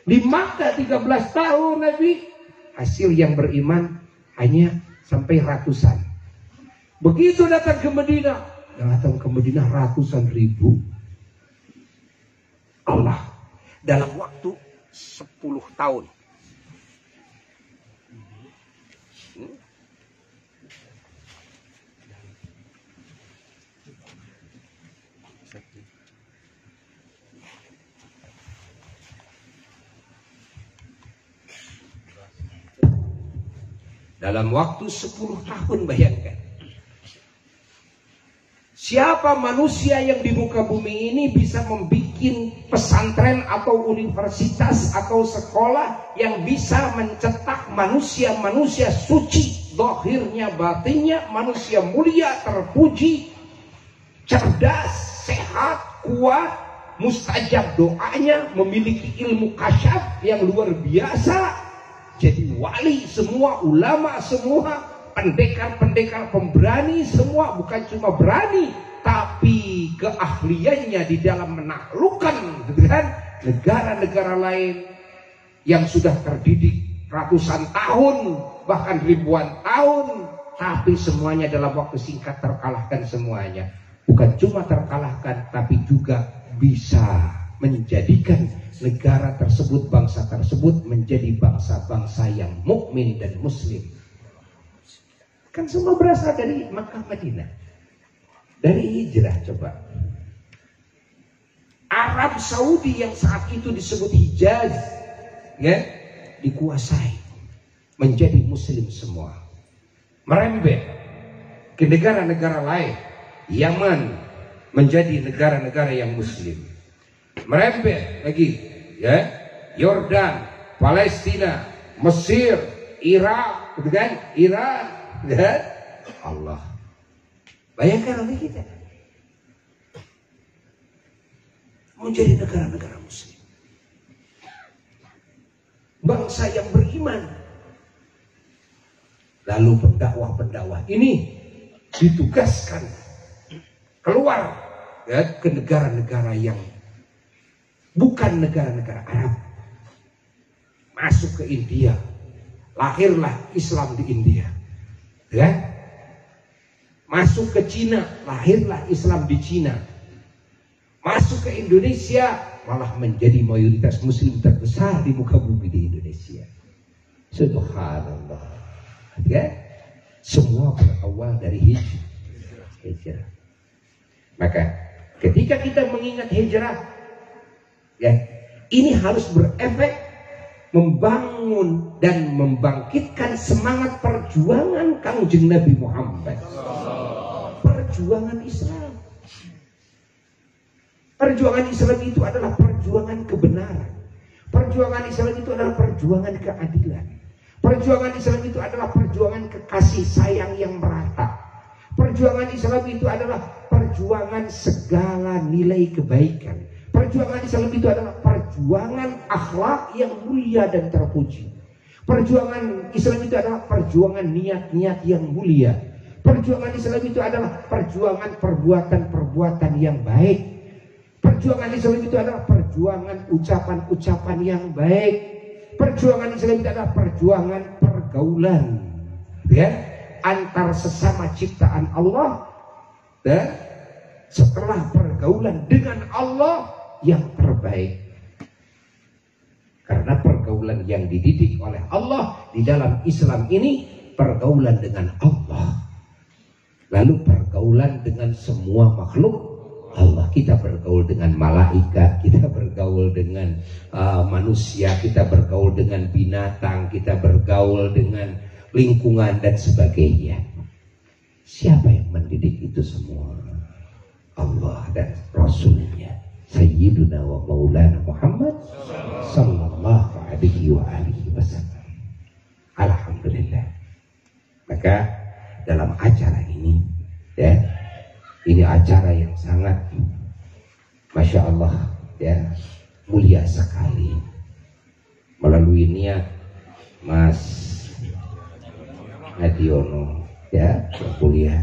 Di Makkah 13 tahun Nabi. Hasil yang beriman hanya sampai ratusan. Begitu datang ke Madinah, ratusan ribu. Allah dalam waktu 10 tahun. Dalam waktu 10 tahun, bayangkan. Siapa manusia yang di muka bumi ini bisa membuat pesantren atau universitas atau sekolah yang bisa mencetak manusia-manusia suci, zahirnya batinnya, manusia mulia, terpuji, cerdas, sehat, kuat, mustajab doanya, memiliki ilmu kasyaf yang luar biasa, jadi wali semua, ulama semua, pendekar-pendekar pemberani semua, bukan cuma berani tapi keahliannya di dalam menaklukkan negara-negara lain yang sudah terdidik ratusan tahun bahkan ribuan tahun, tapi semuanya dalam waktu singkat terkalahkan semuanya. Bukan cuma terkalahkan tapi juga bisa menjadikan negara tersebut, bangsa tersebut menjadi bangsa-bangsa yang mukmin dan muslim. Kan semua berasal dari Makkah Madinah, dari hijrah. Coba Arab Saudi yang saat itu disebut Hijaz, ya, dikuasai menjadi muslim semua, merembet ke negara-negara lain. Yaman menjadi negara-negara yang muslim, merembet lagi, ya, Yordan, Palestina, Mesir, Irak, kan, Iran, ya, Allah. Bayangkan oleh kita menjadi negara-negara muslim, bangsa yang beriman. Lalu pendakwah-pendakwah ini ditugaskan keluar, ya, ke negara-negara yang bukan negara-negara Arab, masuk ke India, lahirlah Islam di India, ya. Masuk ke Cina, lahirlah Islam di Cina. Masuk ke Indonesia, malah menjadi mayoritas muslim terbesar di muka bumi di Indonesia. Subhanallah, ya. Semua berawal dari hijrah. Maka ketika kita mengingat hijrah, ya, ini harus berefek membangun dan membangkitkan semangat perjuangan Kangjeng Nabi Muhammad. Perjuangan Islam. Perjuangan Islam itu adalah perjuangan kebenaran. Perjuangan Islam itu adalah perjuangan keadilan. Perjuangan Islam itu adalah perjuangan kekasih sayang yang merata. Perjuangan Islam itu adalah perjuangan segala nilai kebaikan. Perjuangan Islam itu adalah perjuangan akhlak yang mulia dan terpuji. Perjuangan Islam itu adalah perjuangan niat-niat yang mulia. Perjuangan Islam itu adalah perjuangan perbuatan-perbuatan yang baik. Perjuangan Islam itu adalah perjuangan ucapan-ucapan yang baik. Perjuangan Islam itu adalah perjuangan pergaulan, ya, antar sesama ciptaan Allah, dan setelah pergaulan dengan Allah yang terbaik. Karena pergaulan yang dididik oleh Allah di dalam Islam ini pergaulan dengan Allah. Lalu pergaulan dengan semua makhluk Allah. Kita bergaul dengan malaikat, kita bergaul dengan manusia, kita bergaul dengan binatang, kita bergaul dengan lingkungan dan sebagainya. Siapa yang mendidik itu semua? Allah dan Rasulnya, Sayyiduna wa Maulana Muhammad sallallahu alaihi wa alihi wasallam. Alhamdulillah. Maka dalam acara ini, ya, ini acara yang sangat, Masya Allah, ya, mulia sekali. Melalui niat Mas Nadiono, ya, yang mulia,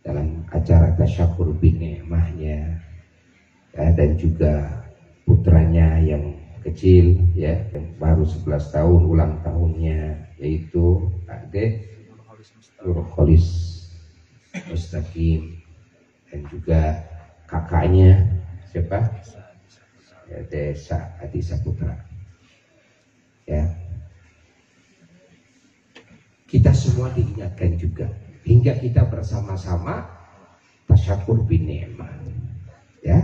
dalam acara tasyakur bin ni'mahnya, ya, dan juga putranya yang kecil, ya, yang baru 11 tahun ulang tahunnya, yaitu Adik Nurholis Mustaqim, dan juga kakaknya siapa, ya, Desa Adi Saputra, ya. Kita semua diingatkan juga hingga kita bersama-sama tasyakur bin ni'mah, ya,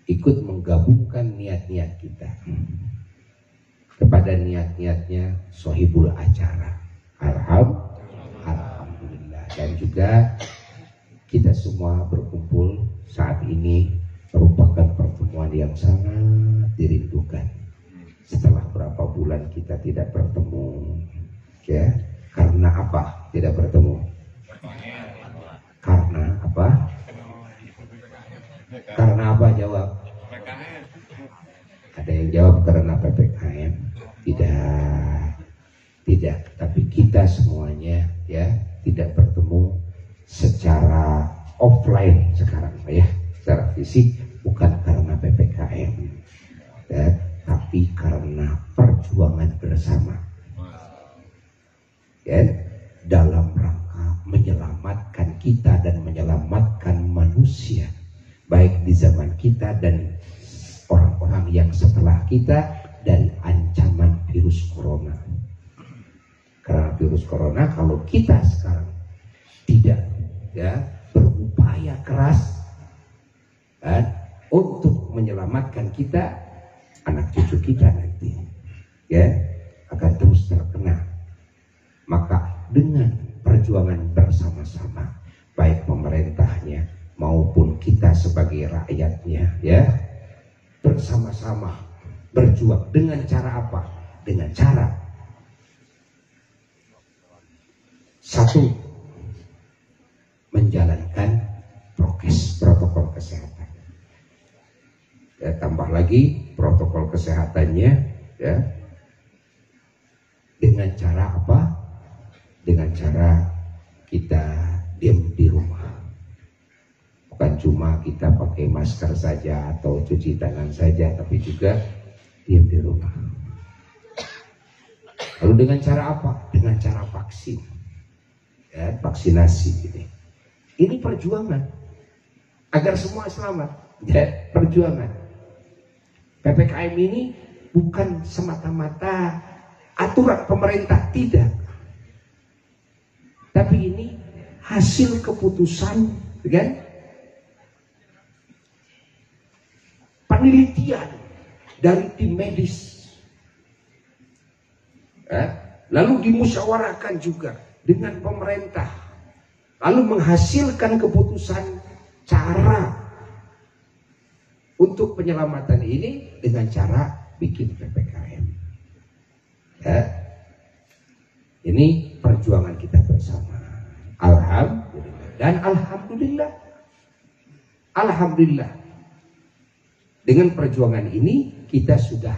ikut menggabungkan niat-niat kita kepada niat-niatnya sohibul acara Alhamdulillah. Dan juga kita semua berkumpul saat ini merupakan pertemuan yang sangat dirindukan. Setelah berapa bulan kita tidak bertemu, ya. Karena apa tidak bertemu? Karena apa? Karena apa jawab? Ada yang jawab karena PPKM. Tidak. Tapi kita semuanya ya tidak bertemu secara offline sekarang ya, secara fisik, bukan karena PPKM, ya, tapi karena perjuangan bersama, ya, dalam rangka menyelamatkan kita dan menyelamatkan manusia, baik di zaman kita dan orang-orang yang setelah kita dari ancaman virus corona. Karena virus corona, kalau kita sekarang tidak ya berupaya keras untuk menyelamatkan kita, anak cucu kita nanti ya akan terus terkena. Maka dengan perjuangan bersama-sama, baik pemerintahnya maupun kita sebagai rakyatnya ya, bersama-sama berjuang. Dengan cara apa? Dengan cara satu, menjalankan protokol kesehatan. Ya, tambah lagi protokol kesehatannya ya, dengan cara apa? Dengan cara kita diam di rumah. Bukan cuma kita pakai masker saja atau cuci tangan saja, tapi juga diam di rumah. Lalu dengan cara apa? Dengan cara vaksin. Ya, vaksinasi ini. Ini perjuangan agar semua selamat. Ya, perjuangan. PPKM ini bukan semata-mata aturan pemerintah, tidak. Tapi ini hasil keputusan, kan? Penelitian dari tim medis. Ya, lalu dimusyawarahkan juga dengan pemerintah, lalu menghasilkan keputusan cara untuk penyelamatan ini dengan cara bikin PPKM. Ya. Ini perjuangan kita bersama. Alhamdulillah. Dan Alhamdulillah. Dengan perjuangan ini kita sudah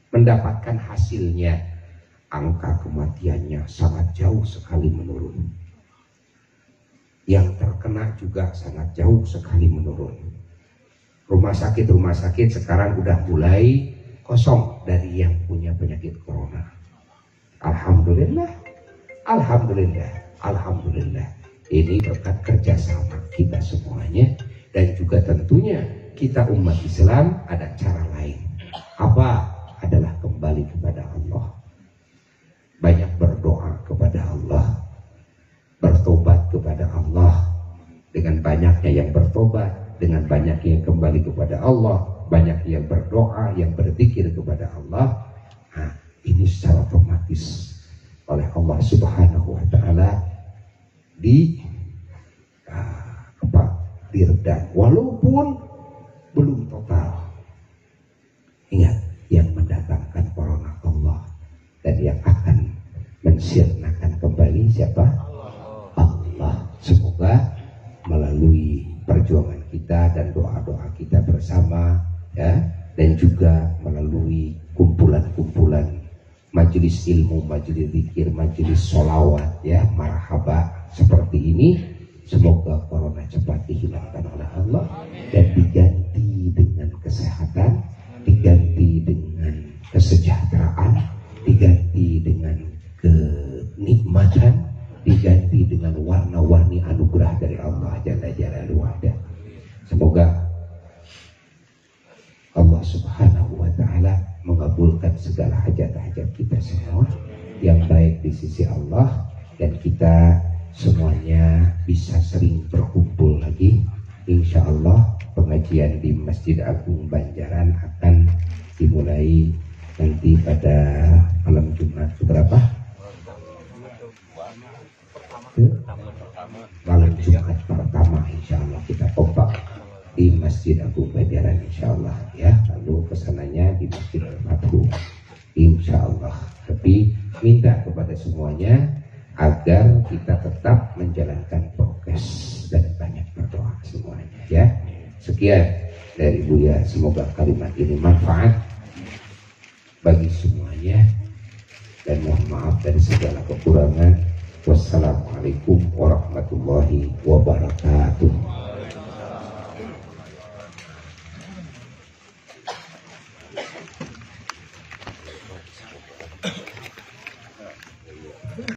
mendapatkan hasilnya. Angka kematiannya sangat jauh sekali menurun. Yang terkena juga sangat jauh sekali menurun. Rumah sakit sekarang udah mulai kosong dari yang punya penyakit corona. Alhamdulillah. Ini berkat kerjasama kita semuanya. Dan juga tentunya kita umat Islam ada cara lain. Apa? Adalah kembali kepada Allah. Banyak berdoa kepada Allah, bertobat kepada Allah. Dengan banyaknya yang bertobat, dengan banyaknya yang kembali kepada Allah, banyak yang berdoa, yang berzikir kepada Allah. Nah, ini secara otomatis oleh Allah Subhanahu wa Ta'ala diredam, walaupun belum total. Ingat, yang mendatangkan corona Allah, dan yang akan mensirnakan kembali siapa? Allah. Semoga melalui perjuangan kita dan doa-doa kita bersama ya, dan juga melalui kumpulan-kumpulan majelis ilmu, majelis zikir, majelis sholawat ya, marhaba seperti ini, semoga corona cepat dihilangkan oleh Allah dan diganti dengan kesehatan, diganti dengan kesejahteraan, diganti dengan kenikmatan, diganti dengan warna-warni anugerah dari Allah Jalla Jalaluhu. Semoga Allah Subhanahu wa Ta'ala mengabulkan segala hajat-hajat kita semua yang baik di sisi Allah, dan kita semuanya bisa sering berkumpul lagi. Insya Allah pengajian di Masjid Agung Banjaran akan dimulai nanti pada malam Jumat berapa? malam Jumat pertama insya Allah kita kompak di Masjid Agung Pajajaran insya Allah ya. Lalu kesananya di Masjid Al-Fathu insya Allah. Tapi minta kepada semuanya agar kita tetap menjalankan prokes dan banyak berdoa semuanya ya. Sekian dari Buya, semoga kalimat ini manfaat bagi semuanya dan mohon maaf dari segala kekurangan. Wassalamualaikum warahmatullahi wabarakatuh.